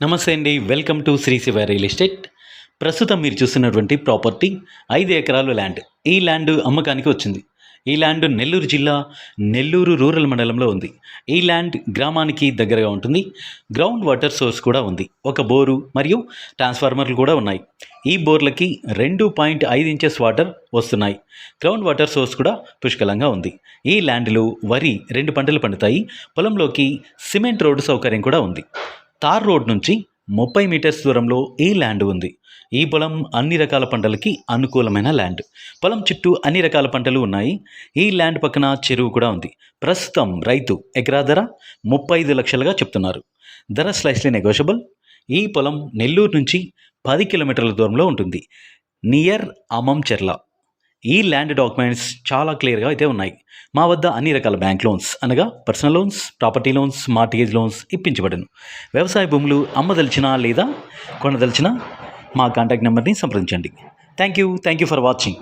నమస్తే అండి. Welcome to Shri Shiva real estate. ప్రస్తుతం మీరు చూస్తున్నటువంటి ప్రాపర్టీ 5 ఎకరాలు ల్యాండ్. ఈ ల్యాండ్ అమ్మకానికి వచ్చింది. ఈ ల్యాండ్ నెల్లూరు జిల్లా నెల్లూరు రూరల్ మండలంలో ఉంది. ఈ ల్యాండ్ గ్రామానికి దగ్గరగా ఉంటుంది. గ్రౌండ్ వాటర్ సోర్స్ కూడా ఉంది. ఒక బోరు మరియు ట్రాన్స్ఫార్మర్లు కూడా ఉన్నాయి. ఈ బోర్లకి 2.5 ఇంచెస్ వాటర్ వస్తున్నాయి. గ్రౌండ్ వాటర్ సోర్స్ కూడా పుష్కలంగా ఉంది. ఈ ల్యాండ్లో వరి 2 పంటలు పండుతాయి. పొలంలోకి సిమెంట్ రోడ్డు సౌకర్యం కూడా ఉంది. తార్ రోడ్ నుంచి 30 మీటర్స్ దూరంలో ఈ ల్యాండ్ ఉంది. ఈ పొలం అన్ని రకాల పంటలకి అనుకూలమైన ల్యాండ్. పొలం చుట్టూ అన్ని రకాల పంటలు ఉన్నాయి. ఈ ల్యాండ్ పక్కన చెరువు కూడా ఉంది. ప్రస్తుతం రైతు ఎకరా ధర 35 లక్షలుగా చెప్తున్నారు. ధర స్లైస్లీ నెగోషియబుల్. ఈ పొలం నెల్లూరు నుంచి 10 కిలోమీటర్ల దూరంలో ఉంటుంది. నియర్ అమంచెర్ల. ఈ ల్యాండ్ డాక్యుమెంట్స్ చాలా క్లియర్గా అయితే ఉన్నాయి. మా వద్ద అన్ని రకాల బ్యాంక్ లోన్స్ అనగా personal loans, property loans, mortgage loans ఇప్పించబడును. వ్యవసాయ భూములు అమ్మదలిచినా లేదా కొనదలిచినా మా కాంటాక్ట్ నెంబర్ని సంప్రదించండి. Thank you for watching.